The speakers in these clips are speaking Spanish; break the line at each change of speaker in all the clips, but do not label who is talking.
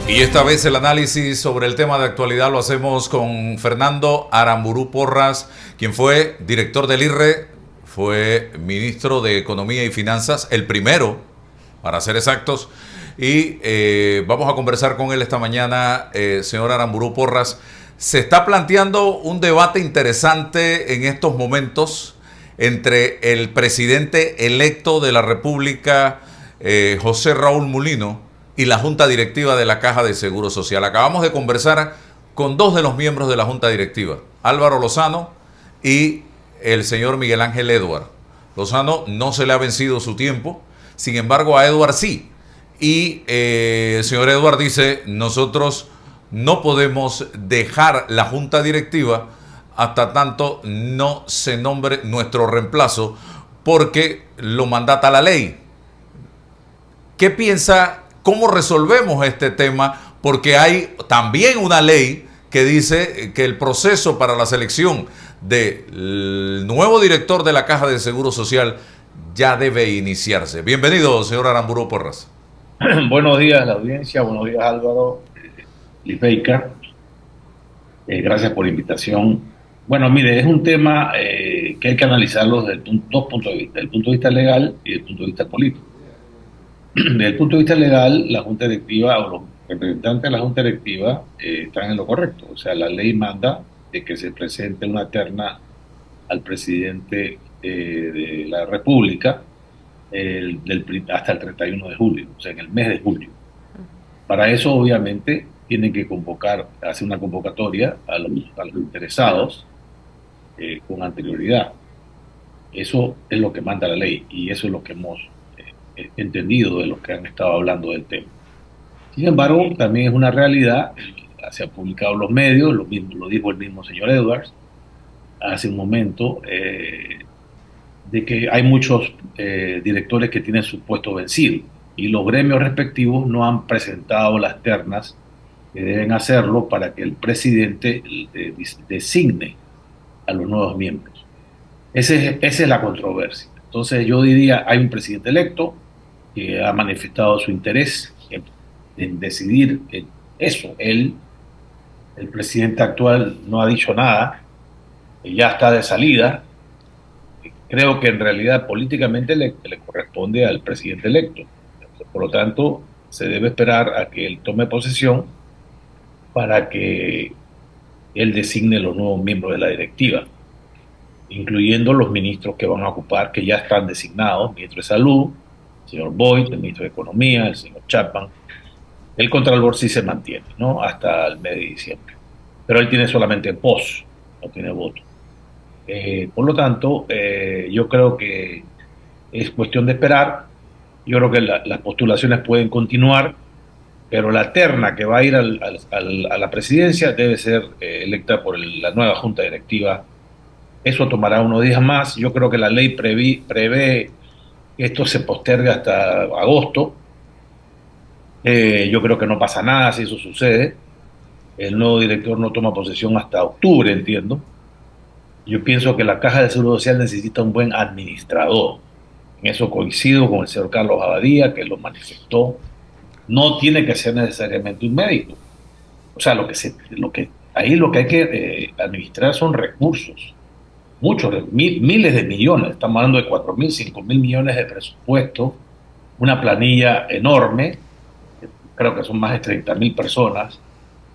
Y esta vez el análisis sobre el tema de actualidad lo hacemos con Fernando Aramburu Porras, quien fue director del IRRE, fue ministro de Economía y Finanzas, el primero, para ser exactos, y vamos a conversar con él esta mañana. Señor Aramburu Porras, se está planteando un debate interesante en estos momentos entre el presidente electo de la República, José Raúl Mulino, y la Junta Directiva de la Caja de Seguro Social. Acabamos de conversar con dos de los miembros de la Junta Directiva, Álvaro Lozano y el señor Miguel Ángel Edward. Lozano no se le ha vencido su tiempo, sin embargo a Edward sí. Y el señor Edward dice, nosotros no podemos dejar la Junta Directiva hasta tanto no se nombre nuestro reemplazo, porque lo mandata la ley. ¿Qué piensa? ¿Cómo resolvemos este tema? Porque hay también una ley que dice que el proceso para la selección del nuevo director de la Caja de Seguro Social ya debe iniciarse. Bienvenido, señor Aramburu Porras.
Buenos días a la audiencia, buenos días Álvaro, Lisbeica. Gracias por la invitación. Bueno, mire, es un tema que hay que analizarlo desde dos puntos de vista, el punto de vista legal y el punto de vista político. Desde el punto de vista legal, la Junta Directiva o los representantes de la Junta Directiva están en lo correcto. O sea, la ley manda de que se presente una terna al presidente de la República hasta el 31 de julio, o sea, en el mes de julio. Para eso, obviamente, tienen que hacer una convocatoria a los interesados con anterioridad. Eso es lo que manda la ley y eso es lo que hemos entendido de los que han estado hablando del tema. Sin embargo, también es una realidad, se ha publicado en los medios, lo mismo lo dijo el mismo señor Edwards hace un momento, de que hay muchos directores que tienen su puesto vencido y los gremios respectivos no han presentado las ternas que deben hacerlo para que el presidente designe a los nuevos miembros. Esa es la controversia. Entonces yo diría, hay un presidente electo que ha manifestado su interés en decidir eso. El presidente actual no ha dicho nada, ya está de salida. Creo que en realidad políticamente le corresponde al presidente electo. Por lo tanto, se debe esperar a que él tome posesión para que él designe los nuevos miembros de la directiva, incluyendo los ministros que van a ocupar, que ya están designados: ministro de Salud, el señor Boyd, el ministro de Economía, el señor Chapman. El Contralor sí se mantiene, ¿no? Hasta el mes de diciembre. Pero él tiene solamente voz, no tiene voto. Por lo tanto, yo creo que es cuestión de esperar. Yo creo que las postulaciones pueden continuar, pero la terna que va a ir a la presidencia debe ser electa por la nueva Junta Directiva. Eso tomará unos días más. Yo creo que la ley prevé que esto se postergue hasta agosto. Yo creo que no pasa nada si eso sucede. El nuevo director no toma posesión hasta octubre, entiendo. Yo pienso que la Caja de Seguro Social necesita un buen administrador. En eso coincido con el señor Carlos Abadía, que lo manifestó. No tiene que ser necesariamente un médico. O sea, ahí lo que hay que administrar son recursos. Muchos, miles de millones. Estamos hablando de 4.000, 5.000 millones de presupuesto. Una planilla enorme. Creo que son más de 30.000 personas,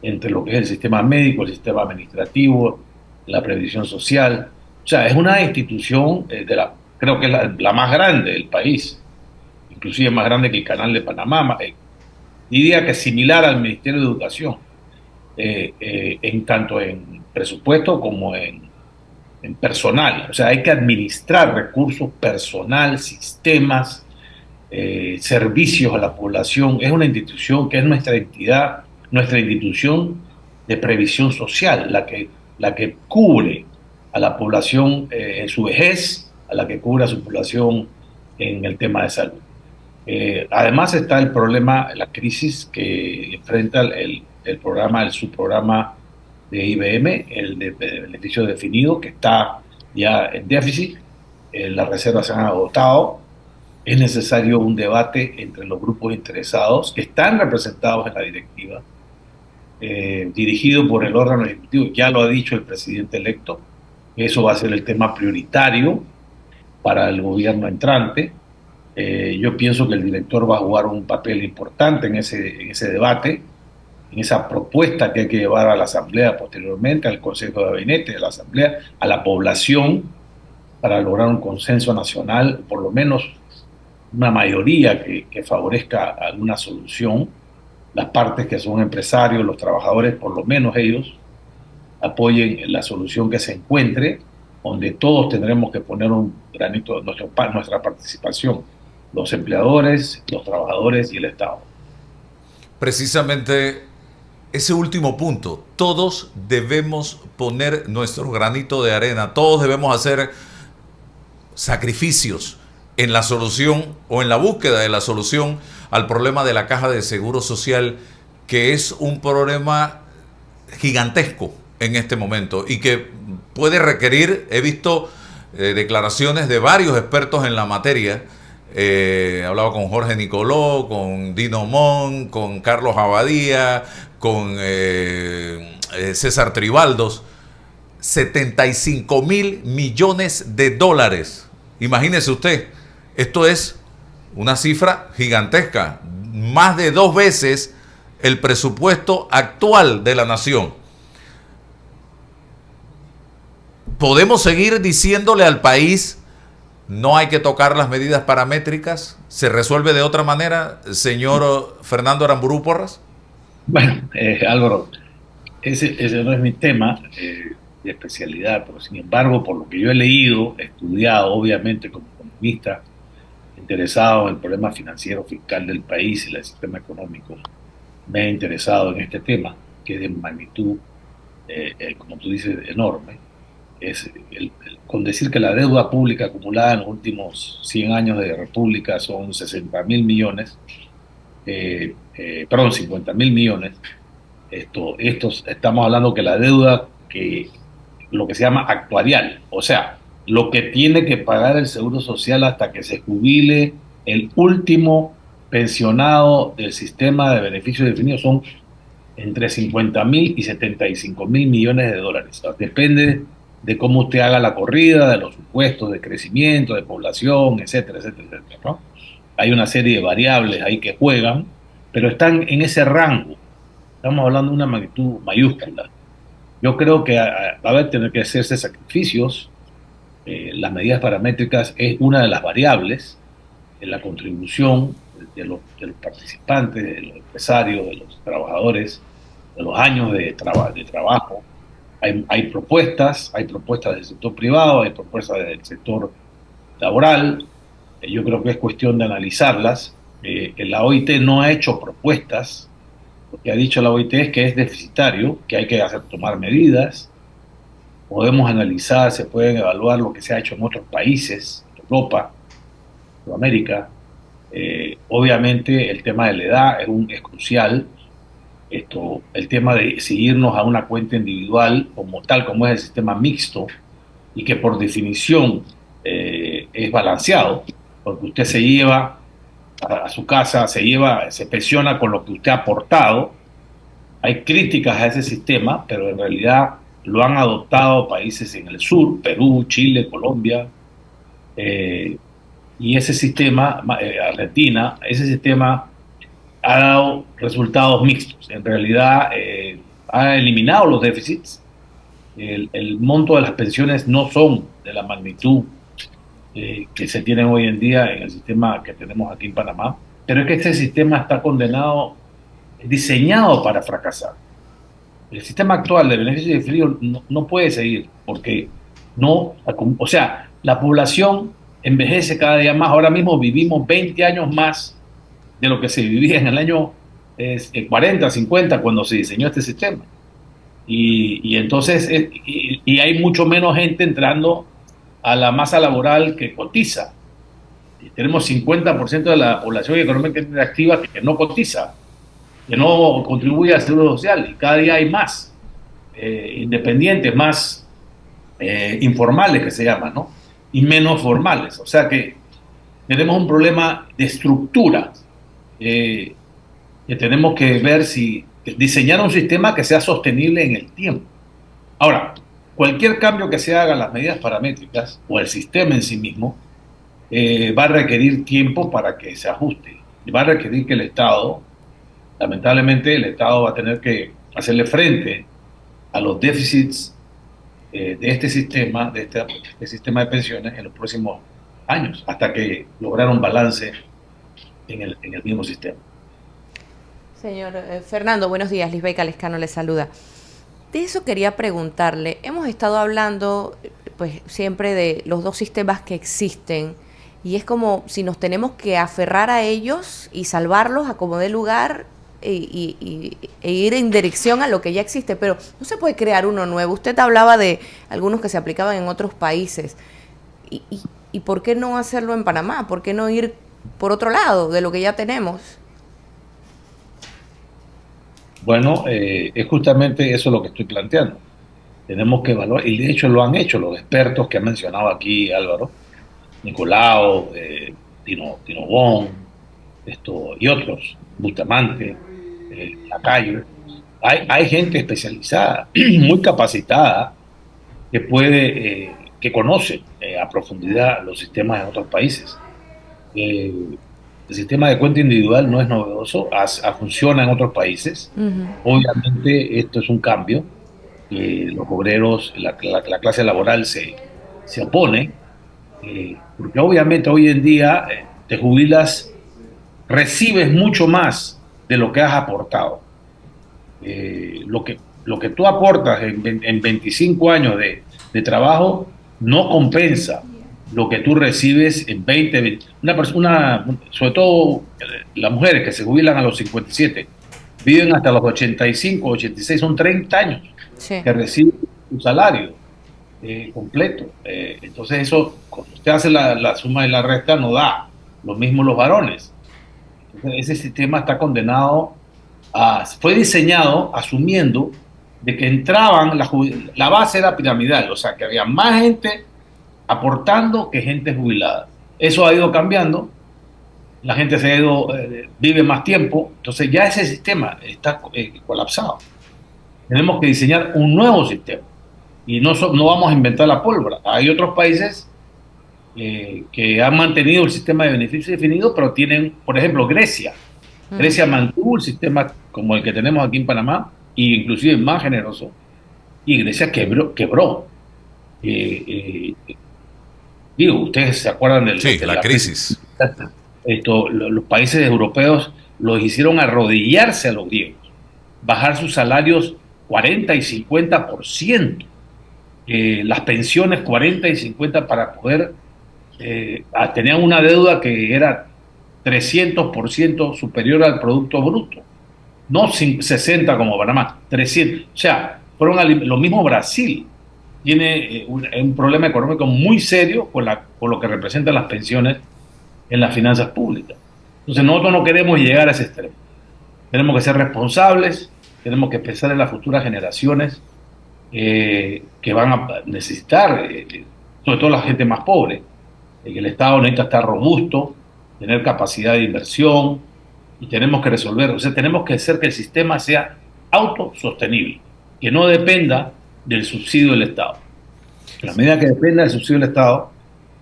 entre lo que es el sistema médico, el sistema administrativo, la previsión social. O sea, es una institución creo que es la más grande del país, inclusive más grande que el Canal de Panamá. Diría que es similar al Ministerio de Educación, en tanto en presupuesto como en personal. O sea, hay que administrar recursos, personal, sistemas, servicios a la población. Es una institución que es nuestra entidad, nuestra institución de previsión social, la que cubre a la población en su vejez, a la que cubre a su población en el tema de salud. Además está el problema, la crisis que enfrenta el subprograma de IBM, el de beneficio definido, que está ya en déficit. Las reservas se han agotado. Es necesario un debate entre los grupos interesados que están representados en la directiva, dirigido por el órgano ejecutivo. Ya lo ha dicho el presidente electo, eso va a ser el tema prioritario para el gobierno entrante. Yo pienso que el director va a jugar un papel importante en ese debate, en esa propuesta que hay que llevar a la Asamblea posteriormente, al Consejo de Gabinete, a la Asamblea, a la población, para lograr un consenso nacional, por lo menos una mayoría que favorezca alguna solución. Las partes que son empresarios, los trabajadores, por lo menos ellos apoyen la solución que se encuentre, donde todos tendremos que poner un granito de nuestra participación, los empleadores, los trabajadores y el Estado.
Precisamente ese último punto, todos debemos poner nuestro granito de arena, todos debemos hacer sacrificios en la solución o en la búsqueda de la solución al problema de la caja de seguro social, que es un problema gigantesco en este momento y que puede requerir, he visto declaraciones de varios expertos en la materia. He hablado con Jorge Nicoló, con Dino Mon, con Carlos Abadía, con César Tribaldos. 75.000 millones de dólares. Imagínese usted, esto es una cifra gigantesca, más de 2 veces el presupuesto actual de la nación. ¿Podemos seguir diciéndole al país no hay que tocar las medidas paramétricas? ¿Se resuelve de otra manera, señor Fernando Aramburú Porras?
Bueno, Álvaro, ese no es mi tema de especialidad, pero sin embargo, por lo que yo he leído, estudiado, obviamente como economista, interesado en el problema financiero fiscal del país y el sistema económico, me he interesado en este tema, que es de magnitud, como tú dices, enorme. Con decir que la deuda pública acumulada en los últimos 100 años de República son 60.000 millones, perdón, 50.000 millones. Estamos hablando que la deuda, que lo que se llama actuarial, o sea, lo que tiene que pagar el Seguro Social hasta que se jubile el último pensionado del sistema de beneficios definidos, son entre 50.000 y 75.000 millones de dólares. O sea, depende de cómo usted haga la corrida, de los supuestos de crecimiento, de población, etcétera, etcétera, etcétera, ¿no? Hay una serie de variables ahí que juegan, pero están en ese rango. Estamos hablando de una magnitud mayúscula. Yo creo que va a tener que hacerse sacrificios. Las medidas paramétricas es una de las variables en la contribución de los participantes, de los empresarios, de los trabajadores, de los años de trabajo. Hay propuestas del sector privado, hay propuestas del sector laboral. Yo creo que es cuestión de analizarlas. La OIT no ha hecho propuestas. Lo que ha dicho la OIT es que es deficitario, que hay que tomar medidas. Podemos analizar, se pueden evaluar lo que se ha hecho en otros países, Europa, Sudamérica. Obviamente el tema de la edad es crucial. El tema de seguirnos a una cuenta individual, como es el sistema mixto, y que por definición es balanceado, porque usted se lleva a su casa, se pensiona con lo que usted ha aportado. Hay críticas a ese sistema, pero en realidad lo han adoptado países en el sur, Perú, Chile, Colombia, y ese sistema, Argentina, ese sistema ha dado resultados mixtos. En realidad ha eliminado los déficits. El monto de las pensiones no son de la magnitud que se tienen hoy en día en el sistema que tenemos aquí en Panamá, pero es que este sistema está condenado, diseñado para fracasar. El sistema actual de beneficios de frío no puede seguir porque no, o sea, la población envejece cada día más. Ahora mismo vivimos 20 años más de lo que se vivía en el año 40, 50, cuando se diseñó este sistema. Y entonces, hay mucho menos gente entrando a la masa laboral que cotiza. Y tenemos 50% de la población económicamente activa que no cotiza, que no contribuye al seguro social, y cada día hay más independientes, más informales que se llaman, ¿no? Y menos formales. O sea que tenemos un problema de estructura, eh, que tenemos que ver si diseñar un sistema que sea sostenible en el tiempo. Ahora, cualquier cambio que se haga en las medidas paramétricas o el sistema en sí mismo va a requerir tiempo para que se ajuste. Y va a requerir que el Estado, lamentablemente, el Estado va a tener que hacerle frente a los déficits de este sistema de pensiones en los próximos años, hasta que lograr un balance en el mismo sistema.
Señor Fernando, buenos días. Lisbeth Lescano le saluda. De eso quería preguntarle. Hemos estado hablando pues siempre de los dos sistemas que existen y es como si nos tenemos que aferrar a ellos y salvarlos a como dé lugar e ir en dirección a lo que ya existe, pero no se puede crear uno nuevo. Usted hablaba de algunos que se aplicaban en otros países. ¿Y por qué no hacerlo en Panamá? ¿Por qué no ir por otro lado de lo que ya tenemos?
Bueno, es justamente eso lo que estoy planteando. Tenemos que evaluar, y de hecho lo han hecho los expertos que ha mencionado aquí Álvaro, Nicolau, Tino Bon, y otros, Bustamante, Lacayo. Hay gente especializada, muy capacitada, que que conoce a profundidad los sistemas en otros países. Eh, el sistema de cuenta individual no es novedoso, funciona en otros países.
Uh-huh.
Obviamente esto es un cambio, los obreros, la clase laboral se opone, porque obviamente hoy en día te jubilas, recibes mucho más de lo que has aportado. Lo que tú aportas en 25 años de trabajo no compensa lo que tú recibes en 20. Sobre todo las mujeres que se jubilan a los 57, viven hasta los 85, 86, son 30 años
Sí.
que reciben su salario completo. Entonces eso, cuando usted hace la suma y la resta, no da. Lo mismo los varones. Entonces, ese sistema está condenado fue diseñado asumiendo de que entraban, la base era piramidal, o sea, que había más gente aportando que gente jubilada. Eso ha ido cambiando, la gente vive más tiempo, entonces ya ese sistema está colapsado. Tenemos que diseñar un nuevo sistema y no vamos a inventar la pólvora. Hay otros países que han mantenido el sistema de beneficio definido, pero tienen, por ejemplo, Grecia. Grecia mantuvo el sistema como el que tenemos aquí en Panamá, e inclusive más generoso, y Grecia quebró. Digo, ustedes se acuerdan
Sí, la crisis.
Los países europeos los hicieron arrodillarse a los griegos, bajar sus salarios 40 y 50%, las pensiones 40 y 50 para poder, tenían una deuda que era 300% superior al Producto Bruto, no 60 como Panamá, 300. O sea, lo mismo Brasil tiene un problema económico muy serio con lo que representan las pensiones en las finanzas públicas. Entonces nosotros no queremos llegar a ese extremo. Tenemos que ser responsables, tenemos que pensar en las futuras generaciones que van a necesitar, sobre todo la gente más pobre. El Estado necesita estar robusto, tener capacidad de inversión y tenemos que resolver, o sea, tenemos que hacer que el sistema sea autosostenible, que no dependa del subsidio del Estado. En la medida que dependa del subsidio del Estado,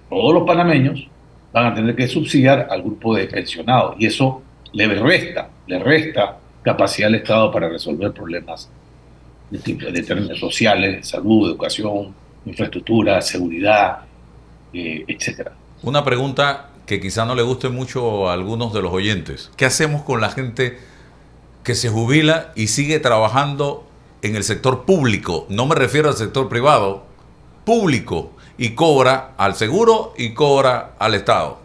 todos los panameños van a tener que subsidiar al grupo de pensionados y eso le resta capacidad al Estado para resolver problemas de términos sociales, salud, educación, infraestructura, seguridad, etcétera.
Una pregunta que quizá no le guste mucho a algunos de los oyentes. ¿Qué hacemos con la gente que se jubila y sigue trabajando en el sector público? No me refiero al sector privado, público, y cobra al seguro y cobra al Estado.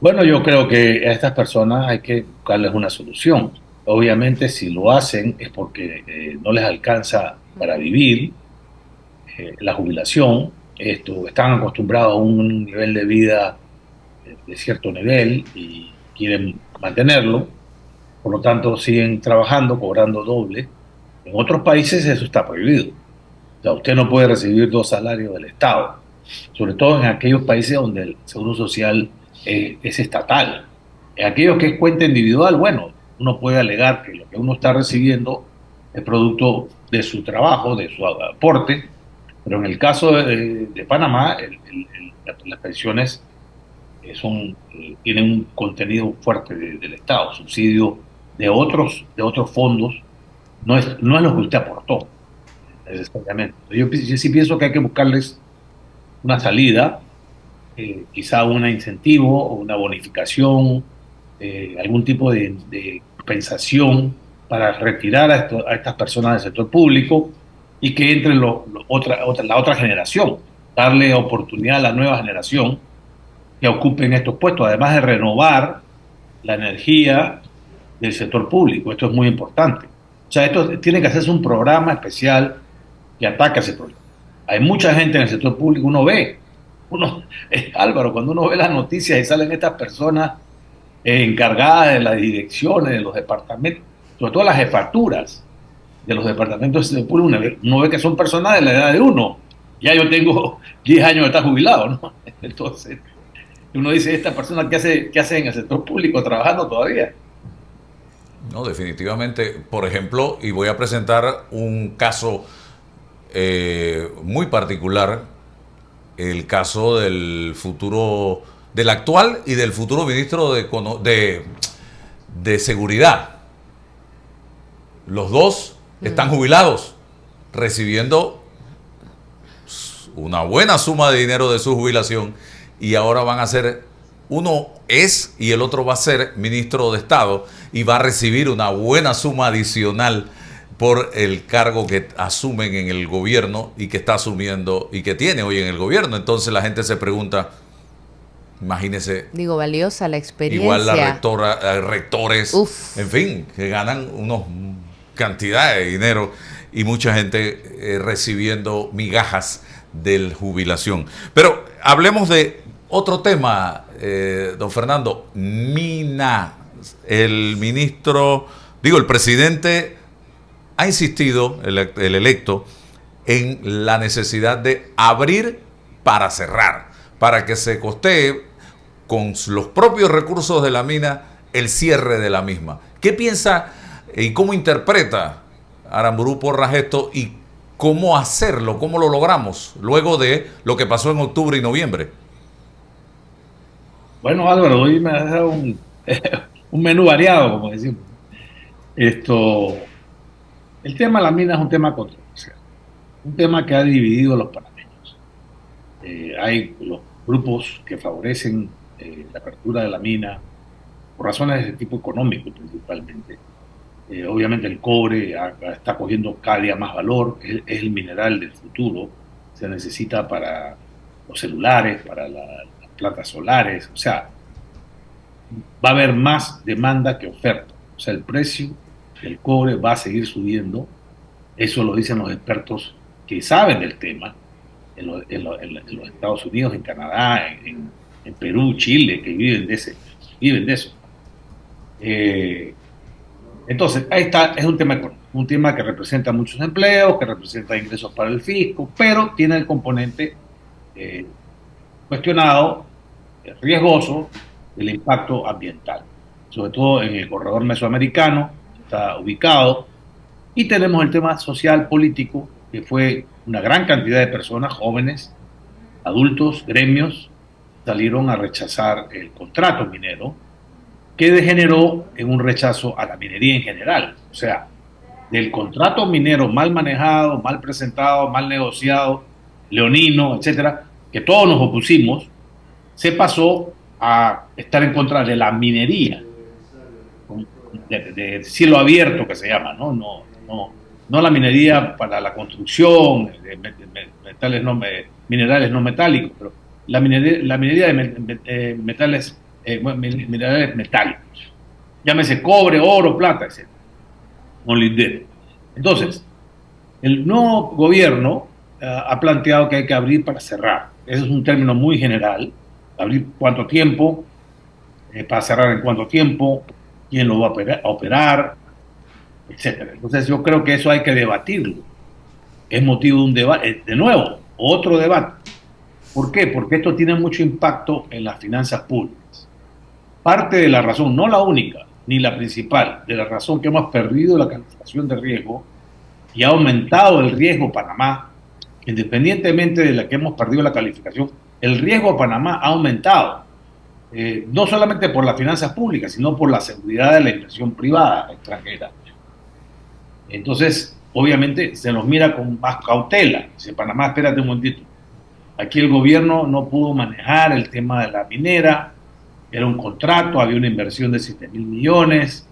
Bueno, yo creo que a estas personas hay que buscarles una solución. Obviamente, si lo hacen es porque no les alcanza para vivir la jubilación. Están acostumbrados a un nivel de vida de cierto nivel y quieren mantenerlo, por lo tanto siguen trabajando, cobrando doble. En otros países eso está prohibido. O sea, usted no puede recibir dos salarios del Estado. sobre todo en aquellos países donde el seguro social es estatal. En aquellos que es cuenta individual, bueno, uno puede alegar que lo que uno está recibiendo es producto de su trabajo, de su aporte, pero en el caso de Panamá, las pensiones tienen un contenido fuerte del Estado, subsidio de otros fondos, no es lo que usted aportó, necesariamente. Yo sí pienso que hay que buscarles una salida, quizá un incentivo o una bonificación, algún tipo de compensación para retirar a estas personas del sector público y que entre la otra generación, darle oportunidad a la nueva generación que ocupen estos puestos, además de renovar la energía del sector público. Esto es muy importante. O sea, esto tiene que hacerse un programa especial que ataque ese problema. Hay mucha gente en el sector público, Álvaro, cuando uno ve las noticias y salen estas personas encargadas de las direcciones, de los departamentos, sobre todo las jefaturas de los departamentos de público, uno ve que son personas de la edad de uno. Ya yo tengo 10 años de estar jubilado, ¿no? Entonces, uno dice, ¿esta persona qué hace en el sector público trabajando todavía?
No, definitivamente. Por ejemplo, y voy a presentar un caso muy particular, el caso del actual y del futuro ministro de Seguridad. Los dos están jubilados, recibiendo una buena suma de dinero de su jubilación, y ahora van a ser, uno es y el otro va a ser ministro de Estado y va a recibir una buena suma adicional por el cargo que asumen en el gobierno y que está asumiendo y que tiene hoy en el gobierno. Entonces la gente se pregunta, imagínese.
Digo, valiosa la experiencia.
Igual la rectores,
Uf.
En fin, que ganan unos cantidades de dinero y mucha gente recibiendo migajas de jubilación. Pero hablemos de otro tema, don Fernando. Mina, el presidente ha insistido, el electo, en la necesidad de abrir para cerrar, para que se costee con los propios recursos de la mina el cierre de la misma. ¿Qué piensa y cómo interpreta Aramburu Porras esto y cómo hacerlo, cómo lo logramos luego de lo que pasó en octubre y noviembre?
Bueno, Álvaro, hoy me has dado un menú variado, como decimos. El tema de la mina es un tema controversial, un tema que ha dividido a los panameños. Hay los grupos que favorecen la apertura de la mina por razones de tipo económico principalmente. Obviamente el cobre está cogiendo cada día más valor, es el mineral del futuro, se necesita para los celulares, para las plantas solares, o sea, va a haber más demanda que oferta, o sea, el precio del cobre va a seguir subiendo, eso lo dicen los expertos que saben del tema, en los Estados Unidos, en Canadá, en Perú, Chile, que viven de eso. Entonces, ahí está, es un tema económico, un tema que representa muchos empleos, que representa ingresos para el fisco, pero tiene el componente cuestionado, riesgoso, del impacto ambiental, sobre todo en el corredor mesoamericano, está ubicado, y tenemos el tema social, político, que fue una gran cantidad de personas, jóvenes, adultos, gremios, salieron a rechazar el contrato minero, que degeneró en un rechazo a la minería en general. O sea, del contrato minero mal manejado, mal presentado, mal negociado, leonino, etcétera, que todos nos opusimos, se pasó a estar en contra de la minería, de cielo abierto que se llama, no la minería para la construcción de metales minerales no metálicos, pero la minería de metales minerales metálicos, llámese cobre, oro, plata, etc. Molibdeno. Entonces, el nuevo gobierno ha planteado que hay que abrir para cerrar. Ese es un término muy general. Abrir cuánto tiempo, para cerrar en cuánto tiempo, quién lo va a operar, etc. Entonces yo creo que eso hay que debatirlo. Es motivo de un debate, de nuevo, otro debate. ¿Por qué? Porque esto tiene mucho impacto en las finanzas públicas. Parte de la razón, no la única, ni la principal, de la razón que hemos perdido la calificación de riesgo y ha aumentado el riesgo Panamá, independientemente de la que hemos perdido la calificación, el riesgo Panamá ha aumentado, no solamente por las finanzas públicas, sino por la seguridad de la inversión privada extranjera. Entonces, obviamente, se nos mira con más cautela. Dice, Panamá, espérate un momentito. Aquí el gobierno no pudo manejar el tema de la minera, era un contrato, había una inversión de 7.000 millones,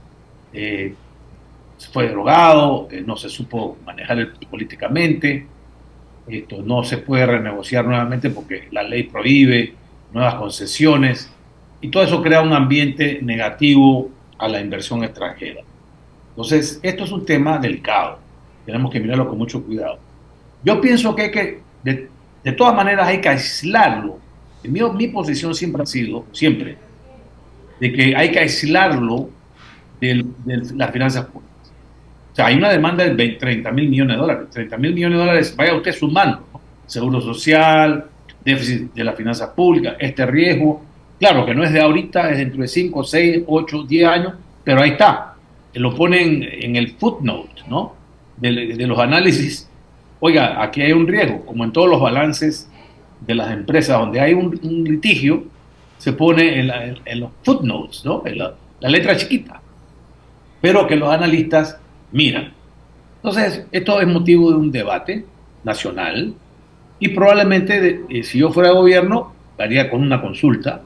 fue derogado, no se supo manejar políticamente, esto no se puede renegociar nuevamente porque la ley prohíbe nuevas concesiones, y todo eso crea un ambiente negativo a la inversión extranjera. Entonces, esto es un tema delicado, tenemos que mirarlo con mucho cuidado. Yo pienso que hay que, de todas maneras, hay que aislarlo. Mi posición siempre ha sido, siempre, de que hay que aislarlo de las finanzas públicas. O sea, hay una demanda de 30.000 millones de dólares. 30.000 millones de dólares, vaya usted sumando, ¿no? Seguro social, déficit de las finanzas públicas, este riesgo. Claro que no es de ahorita, es dentro de 5, 6, 8, 10 años, pero ahí está. Lo ponen en el footnote, ¿no? De los análisis. Oiga, aquí hay un riesgo, como en todos los balances de las empresas donde hay un litigio, se pone en los footnotes, ¿no? En la letra chiquita, pero que los analistas miran. Entonces, esto es motivo de un debate nacional y probablemente, si yo fuera gobierno, haría con una consulta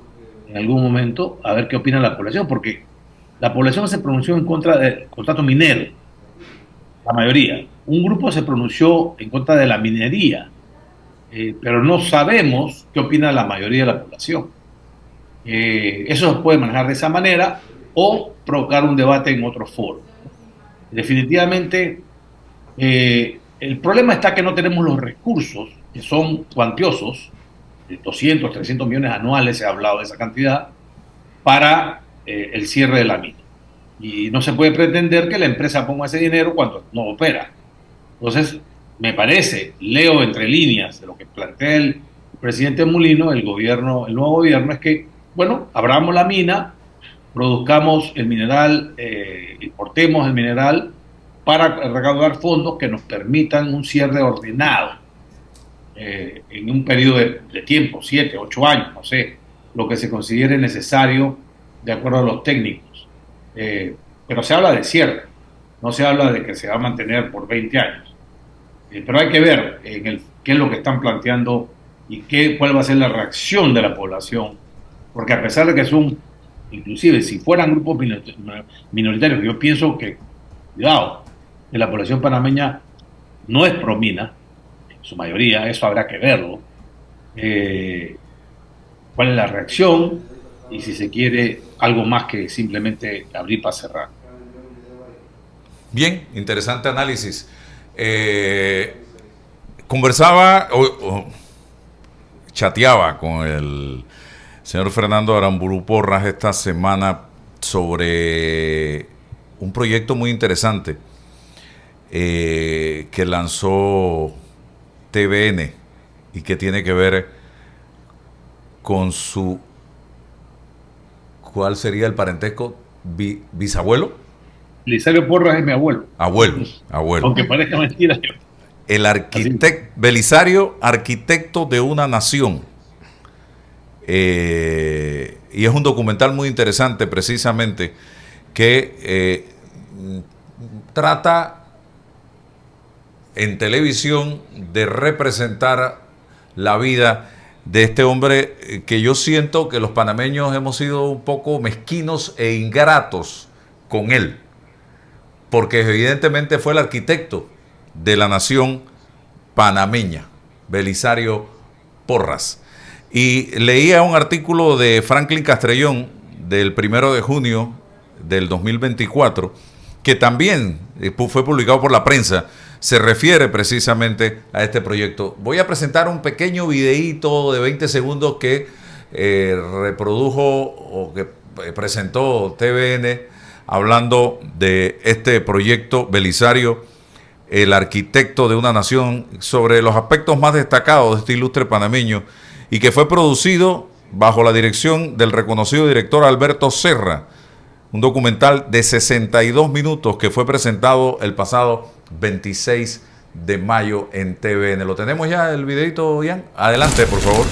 en algún momento a ver qué opina la población, porque la población se pronunció en contra del contrato minero, la mayoría. Un grupo se pronunció en contra de la minería, pero no sabemos qué opina la mayoría de la población. Eso se puede manejar de esa manera o provocar un debate en otro foro. Definitivamente, el problema está que no tenemos los recursos, que son cuantiosos, 200, 300 millones anuales, se ha hablado de esa cantidad, para el cierre de la mina. Y no se puede pretender que la empresa ponga ese dinero cuando no opera. Entonces, me parece, leo entre líneas de lo que plantea el presidente Mulino, el nuevo gobierno, es que, bueno, abramos la mina, produzcamos el mineral, importemos el mineral para recaudar fondos que nos permitan un cierre ordenado en un periodo de tiempo, 7, 8 años, no sé, lo que se considere necesario de acuerdo a los técnicos. Pero se habla de cierre, no se habla de que se va a mantener por 20 años. Pero hay que ver qué es lo que están planteando y cuál va a ser la reacción de la población, porque a pesar de que son, inclusive si fueran grupos minoritarios, yo pienso que, cuidado, que la población panameña no es promina, en su mayoría, eso habrá que verlo. ¿Cuál es la reacción? Y si se quiere algo más que simplemente abrir para cerrar.
Bien, interesante análisis. Conversaba chateaba con el señor Fernando Aramburu Porras esta semana sobre un proyecto muy interesante que lanzó TVN y que tiene que ver con su, ¿cuál sería el parentesco? ¿Bisabuelo?
Belisario Porras es mi abuelo.
Abuelo.
Aunque parezca mentira.
El arquitecto, Belisario, arquitecto de una nación. Y es un documental muy interesante precisamente que trata en televisión de representar la vida de este hombre que yo siento que los panameños hemos sido un poco mezquinos e ingratos con él, porque evidentemente fue el arquitecto de la nación panameña, Belisario Porras. Y leía un artículo de Franklin Castrellón del 1 de junio del 2024, que también fue publicado por la prensa, se refiere precisamente a este proyecto. Voy a presentar un pequeño videíto de 20 segundos que reprodujo o que presentó TVN hablando de este proyecto Belisario, el arquitecto de una nación, sobre los aspectos más destacados de este ilustre panameño y que fue producido bajo la dirección del reconocido director Alberto Serra. Un documental de 62 minutos que fue presentado el pasado 26 de mayo en TVN. ¿Lo tenemos ya el videito, Ian? Adelante, por favor.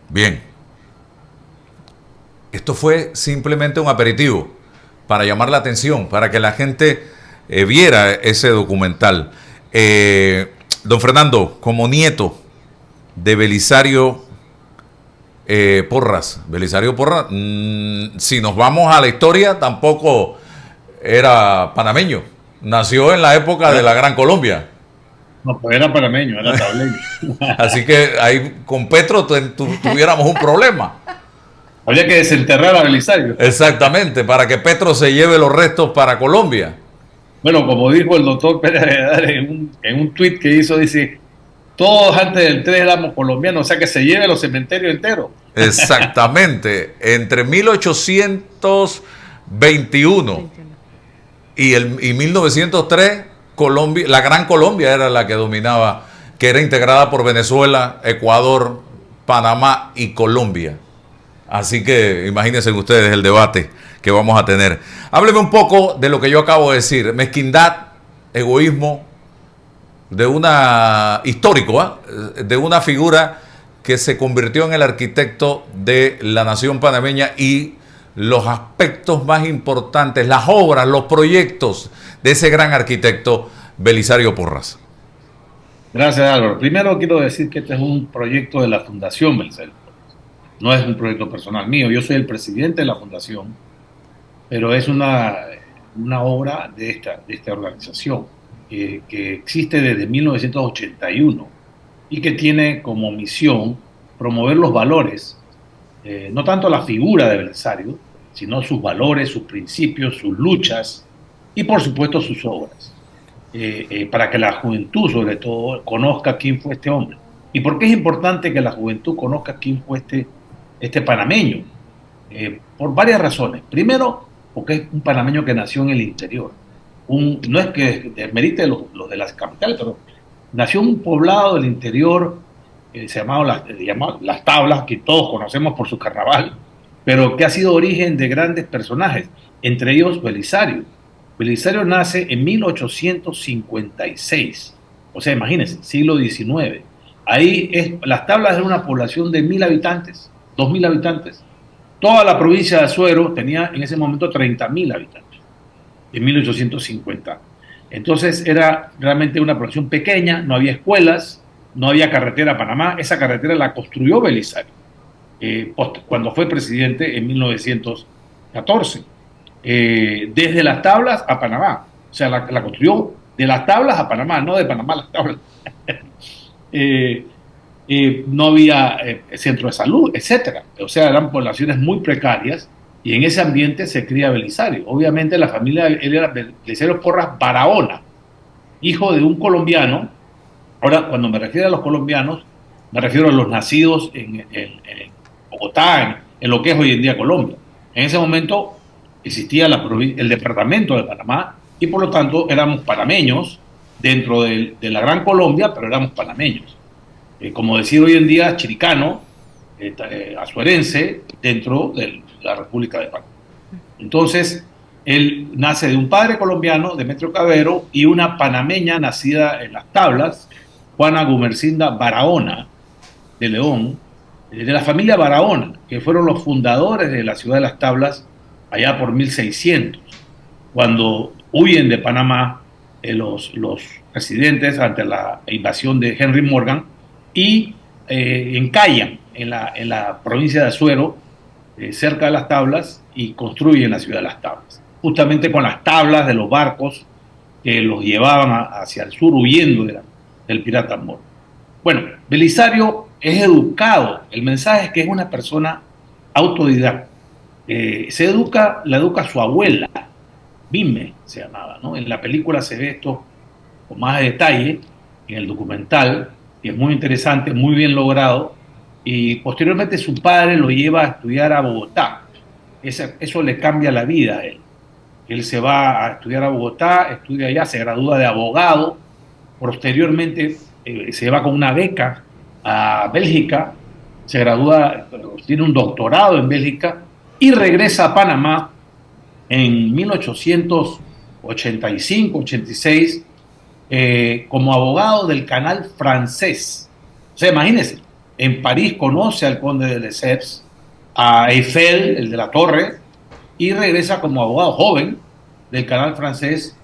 Bien, esto fue simplemente un aperitivo para llamar la atención, para que la gente viera ese documental. Don Fernando, como nieto de Belisario Porras, si nos vamos a la historia, tampoco era panameño, nació en la época de la Gran Colombia.
No, pues era panameño, era tableño.
Así que ahí con Petro tuviéramos un problema.
Habría que desenterrar a Belisario.
Exactamente, para que Petro se lleve los restos para Colombia.
Bueno, como dijo el doctor Pérez Aguilar en un tuit que hizo, dice, todos antes del 3 éramos colombianos, o sea que se lleve los cementerios enteros.
Exactamente, entre 1821 y 1903, Colombia, la Gran Colombia era la que dominaba, que era integrada por Venezuela, Ecuador, Panamá y Colombia. Así que imagínense ustedes el debate que vamos a tener. Hábleme un poco de lo que yo acabo de decir. Mezquindad, egoísmo, de una histórico, de una figura que se convirtió en el arquitecto de la nación panameña y los aspectos más importantes, las obras, los proyectos de ese gran arquitecto Belisario Porras.
Gracias, Álvaro. Primero quiero decir que este es un proyecto de la Fundación Belisario Porras. No es un proyecto personal mío. Yo soy el presidente de la fundación, pero es una obra de esta organización que existe desde 1981 y que tiene como misión promover los valores, no tanto la figura de Belisario, sino sus valores, sus principios, sus luchas y por supuesto sus obras, para que la juventud sobre todo conozca quién fue este hombre. ¿Y por qué es importante que la juventud conozca quién fue este panameño? Por varias razones. Primero, porque es un panameño que nació en el interior. No es que desmerite los de las capitales, pero nació en un poblado del interior, se llamaba Las Tablas, que todos conocemos por su carnaval, pero que ha sido origen de grandes personajes, entre ellos Belisario. Belisario nace en 1856, o sea, imagínense, siglo XIX. Las Tablas era una población de 1.000 habitantes, 2.000 habitantes. Toda la provincia de Azuero tenía en ese momento 30.000 habitantes, en 1850. Entonces era realmente una población pequeña, no había escuelas, no había carretera a Panamá. Esa carretera la construyó Belisario cuando fue presidente en 1914, desde Las Tablas a Panamá. O sea, la construyó de Las Tablas a Panamá, no de Panamá a Las Tablas. No había centro de salud, etcétera. O sea, eran poblaciones muy precarias y en ese ambiente se cría Belisario. Obviamente la familia, él era Belisario Porras Barahona, hijo de un colombiano. Ahora, cuando me refiero a los colombianos, me refiero a los nacidos en Bogotá, en lo que es hoy en día Colombia. En ese momento existía el departamento de Panamá y por lo tanto éramos panameños dentro de la Gran Colombia, pero éramos panameños. Como decir hoy en día chiricano, azuerense, dentro de la República de Panamá. Entonces, él nace de un padre colombiano, Demetrio Cavero, y una panameña nacida en Las Tablas, Juana Gumercinda Barahona, de León, de la familia Barahona, que fueron los fundadores de la ciudad de Las Tablas allá por 1600, cuando huyen de Panamá los residentes ante la invasión de Henry Morgan y encallan en la provincia de Azuero, cerca de Las Tablas, y construyen la ciudad de Las Tablas, justamente con las tablas de los barcos que los llevaban hacia el sur huyendo del pirata moro. Bueno, Belisario es educado, el mensaje es que es una persona autodidacta. La educa su abuela, Mime se llamaba, ¿no? En la película se ve esto con más detalle, en el documental, que es muy interesante, muy bien logrado, y posteriormente su padre lo lleva a estudiar a Bogotá. Eso le cambia la vida a él. Él se va a estudiar a Bogotá, estudia allá, se gradúa de abogado, posteriormente se va con una beca a Bélgica, se gradúa, tiene un doctorado en Bélgica y regresa a Panamá en 1885-86 como abogado del canal francés. O sea, imagínense, en París conoce al conde de Lesseps, a Eiffel, el de la torre, y regresa como abogado joven del canal francés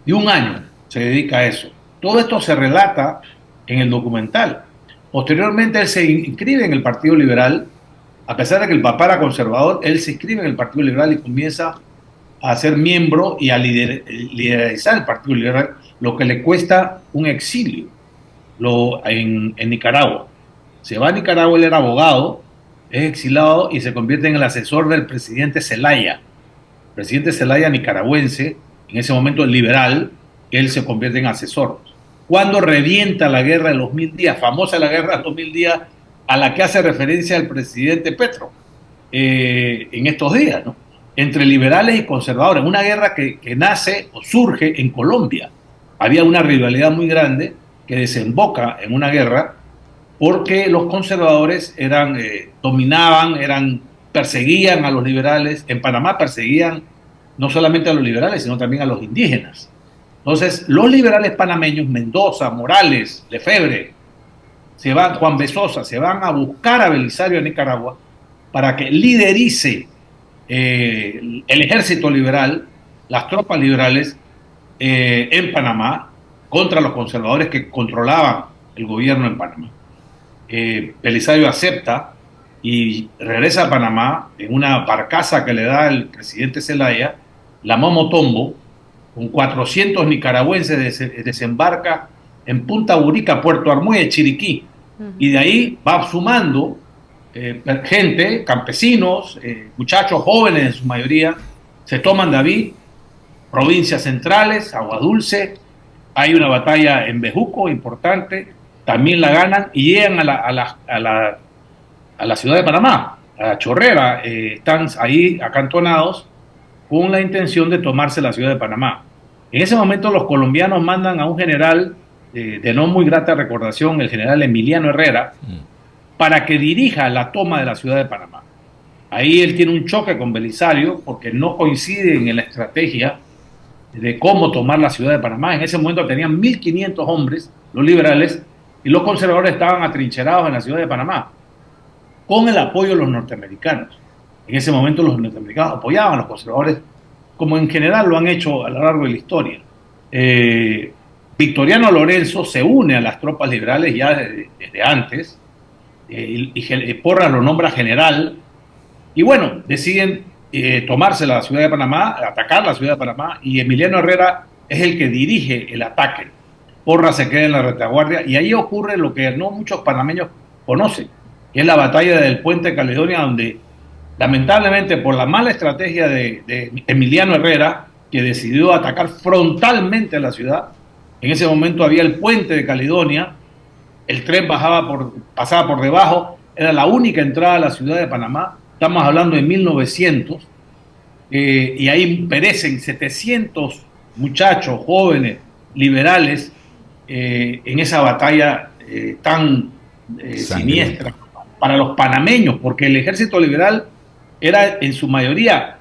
de un año, se dedica a eso. Todo esto se relata en el documental. Posteriormente él se inscribe en el Partido Liberal, a pesar de que el papá era conservador, él se inscribe en el Partido Liberal y comienza a ser miembro y a liderizar el Partido Liberal, lo que le cuesta un exilio en Nicaragua. Se va a Nicaragua, él era abogado, es exilado y se convierte en el asesor del presidente Zelaya. El presidente Zelaya nicaragüense, en ese momento liberal, él se convierte en asesor. Cuando revienta la guerra de los 1000 días, famosa la guerra de los 1000 días, a la que hace referencia el presidente Petro en estos días, ¿no? Entre liberales y conservadores, una guerra que nace o surge en Colombia. Había una rivalidad muy grande que desemboca en una guerra porque los conservadores dominaban, perseguían a los liberales. En Panamá perseguían no solamente a los liberales, sino también a los indígenas. Entonces, los liberales panameños, Mendoza, Morales, Lefebvre, Juan Bezosa, se van a buscar a Belisario a Nicaragua para que liderice el ejército liberal, las tropas liberales en Panamá contra los conservadores que controlaban el gobierno en Panamá. Belisario acepta y regresa a Panamá en una barcaza que le da el presidente Zelaya, la Momotombo, con 400 nicaragüenses desembarca en Punta Burica, Puerto Armuelle, Chiriquí, y de ahí va sumando gente, campesinos, muchachos jóvenes en su mayoría, se toman David, provincias centrales, Agua Dulce, hay una batalla en Bejuco importante, también la ganan y llegan a la ciudad de Panamá, a Chorrera, están ahí acantonados con la intención de tomarse la ciudad de Panamá. En ese momento los colombianos mandan a un general de no muy grata recordación, el general Emiliano Herrera, para que dirija la toma de la ciudad de Panamá. Ahí él tiene un choque con Belisario porque no coinciden en la estrategia de cómo tomar la ciudad de Panamá. En ese momento tenían 1500 hombres, los liberales, y los conservadores estaban atrincherados en la ciudad de Panamá, con el apoyo de los norteamericanos. En ese momento los norteamericanos apoyaban a los conservadores, como en general lo han hecho a lo largo de la historia. Victoriano Lorenzo se une a las tropas liberales ya desde antes, y Porras lo nombra general, y bueno, deciden tomarse la ciudad de Panamá, atacar la ciudad de Panamá, y Emiliano Herrera es el que dirige el ataque. Porras se queda en la retaguardia, y ahí ocurre lo que no muchos panameños conocen, que es la batalla del Puente de Caledonia, donde lamentablemente por la mala estrategia de Emiliano Herrera, que decidió atacar frontalmente a la ciudad, en ese momento había el Puente de Caledonia, el tren pasaba por debajo, era la única entrada a la ciudad de Panamá, estamos hablando de 1900, y ahí perecen 700 muchachos, jóvenes, liberales, en esa batalla tan siniestra para los panameños, porque el ejército liberal era en su mayoría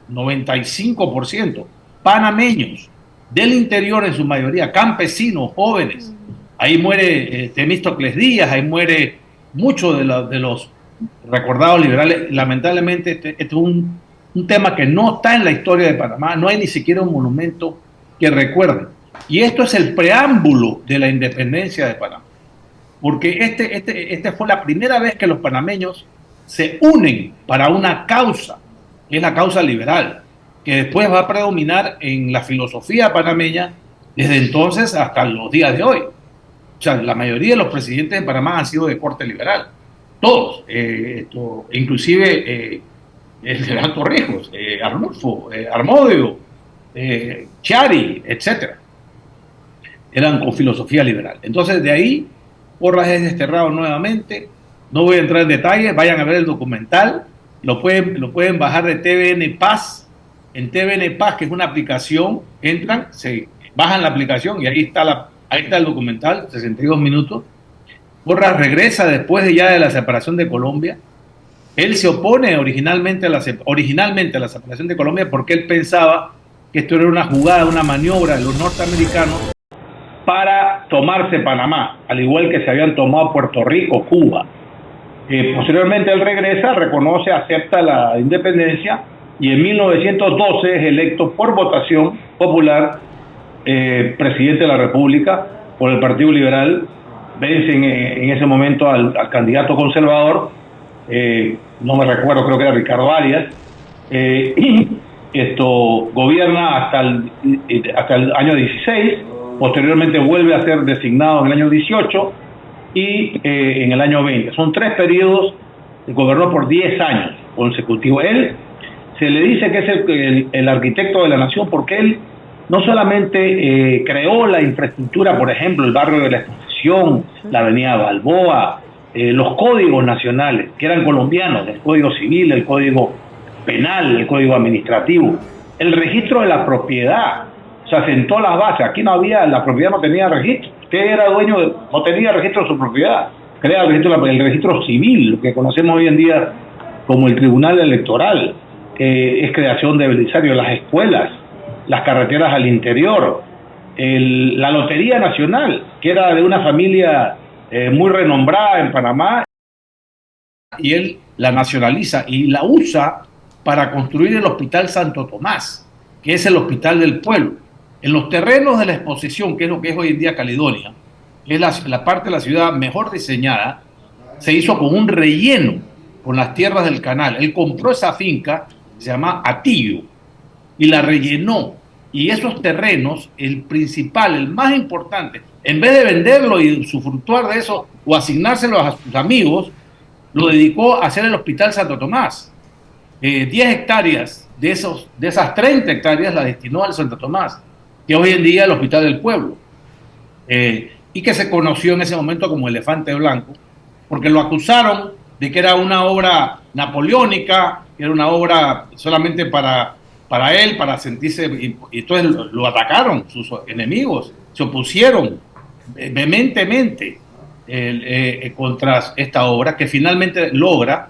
95% panameños, del interior en su mayoría, campesinos, jóvenes. Ahí muere Temístocles Díaz, ahí muere muchos de los recordados liberales. Lamentablemente este es un tema que no está en la historia de Panamá, no hay ni siquiera un monumento que recuerde. Y esto es el preámbulo de la independencia de Panamá, porque este fue la primera vez que los panameños se unen para una causa, que es la causa liberal, que después va a predominar en la filosofía panameña desde entonces hasta los días de hoy. O sea, la mayoría de los presidentes de Panamá han sido de corte liberal, todos, inclusive el general Torrijos, Arnulfo, Armodio, Chiari, etc. eran con filosofía liberal. Entonces de ahí Porras es desterrado nuevamente. No voy a entrar en detalles, vayan a ver el documental, lo pueden bajar de TVN Paz. En TVN Paz, que es una aplicación, entran, se bajan la aplicación y ahí está el documental, 62 minutos. Porras regresa después de la separación de Colombia. Él se opone originalmente a la separación de Colombia porque él pensaba que esto era una jugada, una maniobra de los norteamericanos para tomarse Panamá, al igual que se habían tomado Puerto Rico, Cuba. Posteriormente él regresa, reconoce, acepta la independencia y en 1912 es electo por votación popular presidente de la República por el Partido Liberal. Vencen en ese momento al candidato conservador, no me recuerdo, creo que era Ricardo Arias, y gobierna hasta el año 16, posteriormente vuelve a ser designado en el año 18 y en el año 20. Son 3 periodos, gobernó por 10 años consecutivos. Él se le dice que es el arquitecto de la nación porque él no solamente creó la infraestructura, por ejemplo, el barrio de la Exposición, la avenida Balboa, los códigos nacionales, que eran colombianos, el Código Civil, el Código Penal, el Código Administrativo, el registro de la propiedad, o sea, sentó las bases. Aquí la propiedad no tenía registro, usted era dueño, no tenía registro de su propiedad, crea el registro civil, lo que conocemos hoy en día como el Tribunal Electoral, es creación de Belisario, las escuelas, las carreteras al interior, la Lotería Nacional, que era de una familia muy renombrada en Panamá, y él la nacionaliza y la usa para construir el Hospital Santo Tomás, que es el hospital del pueblo. En los terrenos de la Exposición, que es lo que es hoy en día Caledonia, que es la parte de la ciudad mejor diseñada, se hizo con un relleno con las tierras del canal. Él compró esa finca, se llama Atillo, y la rellenó. Y esos terrenos, el principal, el más importante, en vez de venderlo y usufructuar de eso o asignárselos a sus amigos, lo dedicó a hacer el Hospital Santo Tomás. 10 hectáreas de esas 30 hectáreas las destinó al Santo Tomás, que hoy en día es el Hospital del Pueblo, y que se conoció en ese momento como Elefante Blanco, porque lo acusaron de que era una obra napoleónica, que era una obra solamente para él, para sentirse, y entonces lo atacaron sus enemigos, se opusieron vehementemente contra esta obra, que finalmente logra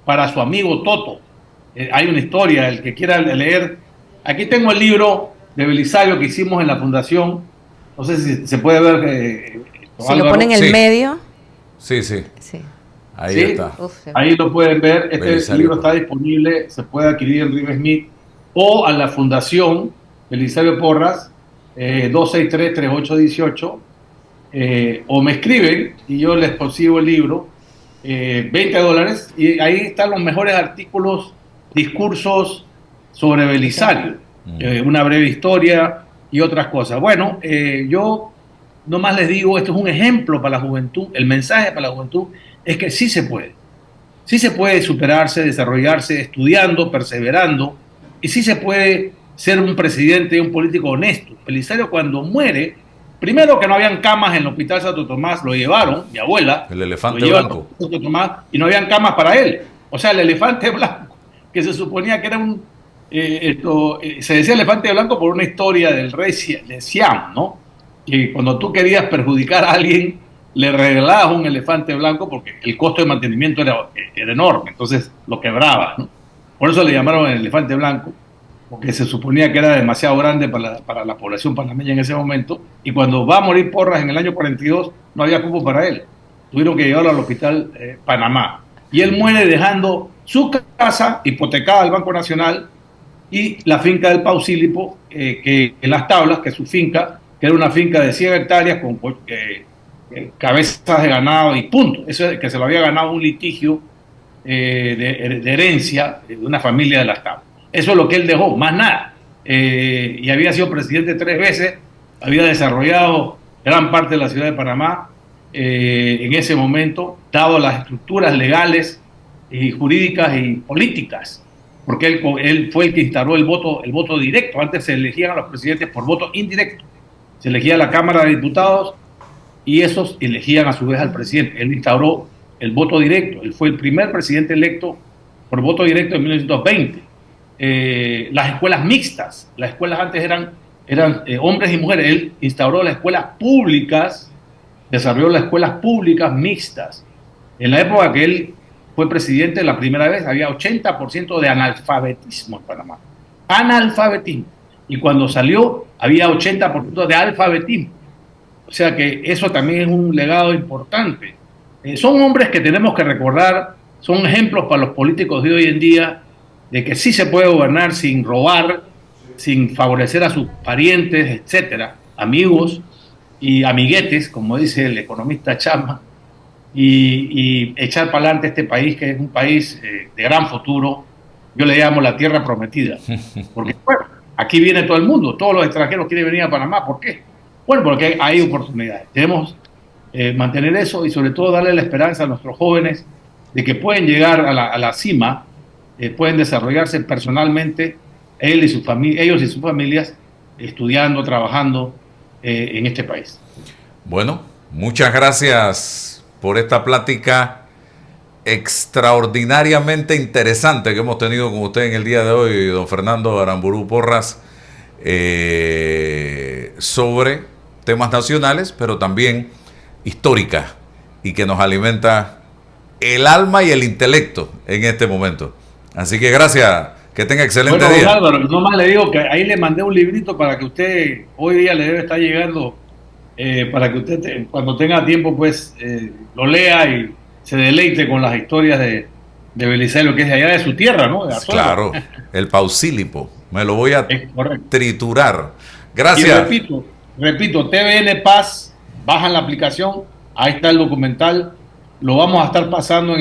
para su amigo Toto. Hay una historia, el que quiera leer, aquí tengo el libro de Belisario que hicimos en la fundación, no sé si se puede ver.
Si lo ponen en el medio.
Sí. Ahí está.
Ahí lo pueden ver. Este libro está disponible, se puede adquirir en River Smith o a la Fundación Belisario Porras, 263-3818, o me escriben y yo les consigo el libro, $20, y ahí están los mejores artículos, discursos sobre Belisario, una breve historia y otras cosas. Bueno, yo nomás les digo, esto es un ejemplo para la juventud, el mensaje para la juventud es que sí se puede superarse, desarrollarse, estudiando, perseverando, y sí se puede ser un presidente y un político honesto. Belisario, cuando muere, primero que no habían camas en el Hospital Santo Tomás, lo llevaron, mi abuela,
el Elefante Blanco,
Santo Tomás, y no habían camas para él. O sea, el Elefante Blanco, que se suponía que era se decía Elefante Blanco por una historia del rey de Siam, ¿no? Que cuando tú querías perjudicar a alguien, le regalabas un elefante blanco porque el costo de mantenimiento era enorme, entonces lo quebraba, ¿no? Por eso le llamaron el elefante blanco, porque se suponía que era demasiado grande para la población panameña en ese momento, y cuando va a morir Porras en el año 42, no había cupo para él. Tuvieron que llevarlo al hospital Panamá. Y él muere dejando su casa hipotecada al Banco Nacional y la finca del Pausílipo, que en Las Tablas, que es su finca, que era una finca de 100 hectáreas con cabezas de ganado y punto. Eso es que se lo había ganado un litigio de herencia de una familia de Las Tablas. Eso es lo que él dejó, más nada. Y había sido presidente 3 veces, había desarrollado gran parte de la ciudad de Panamá en ese momento, dado las estructuras legales y jurídicas y políticas, porque él fue el que instaló el voto directo. Antes se elegían a los presidentes por voto indirecto. se elegía la Cámara de Diputados y esos elegían a su vez al presidente. Él instauró el voto directo. Él fue el primer presidente electo por voto directo en 1920. Las escuelas mixtas, las escuelas antes eran hombres y mujeres. Él instauró las escuelas públicas, desarrolló las escuelas públicas mixtas. En la época que él fue presidente la primera vez había 80% de analfabetismo en Panamá. Analfabetismo. Y cuando salió había 80% de alfabetismo. O sea que eso también es un legado importante. Son hombres que tenemos que recordar, son ejemplos para los políticos de hoy en día de que sí se puede gobernar sin robar, sin favorecer a sus parientes, etcétera, amigos y amiguetes, como dice el economista Chama, y echar para adelante este país, que es un país de gran futuro. Yo le llamo la tierra prometida, porque bueno, aquí viene todo el mundo, todos los extranjeros quieren venir a Panamá. ¿Por qué? Bueno, porque hay oportunidades. Debemos mantener eso y sobre todo darle la esperanza a nuestros jóvenes de que pueden llegar a la cima, pueden desarrollarse personalmente, ellos y sus familias, estudiando, trabajando en este país.
Bueno, muchas gracias por esta plática extraordinariamente interesante que hemos tenido con usted en el día de hoy, don Fernando Aramburú Porras, sobre temas nacionales, pero también histórica, y que nos alimenta el alma y el intelecto en este momento. Así que gracias, que tenga excelente día.
Álvaro, nomás le digo que ahí le mandé un librito para que usted, hoy día le debe estar llegando, para que usted cuando tenga tiempo pues lo lea y se deleite con las historias de Belisario, que es de allá de su tierra, ¿no? De
claro, el Pausílipo, me lo voy a triturar. Gracias.
Y repito, TVN Paz, bajan la aplicación, ahí está el documental, lo vamos a estar pasando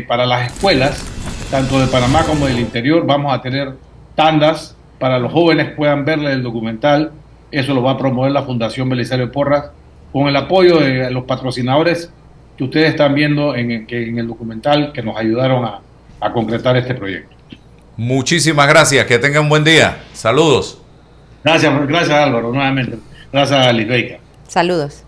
para las escuelas, tanto de Panamá como del interior. Vamos a tener tandas para los jóvenes puedan verle el documental. Eso lo va a promover la Fundación Belisario Porras, con el apoyo de los patrocinadores que ustedes están viendo en el documental, que nos ayudaron a concretar este proyecto.
Muchísimas gracias, que tengan un buen día. Saludos.
Gracias Álvaro, nuevamente. Gracias a Lisbeth.
Saludos.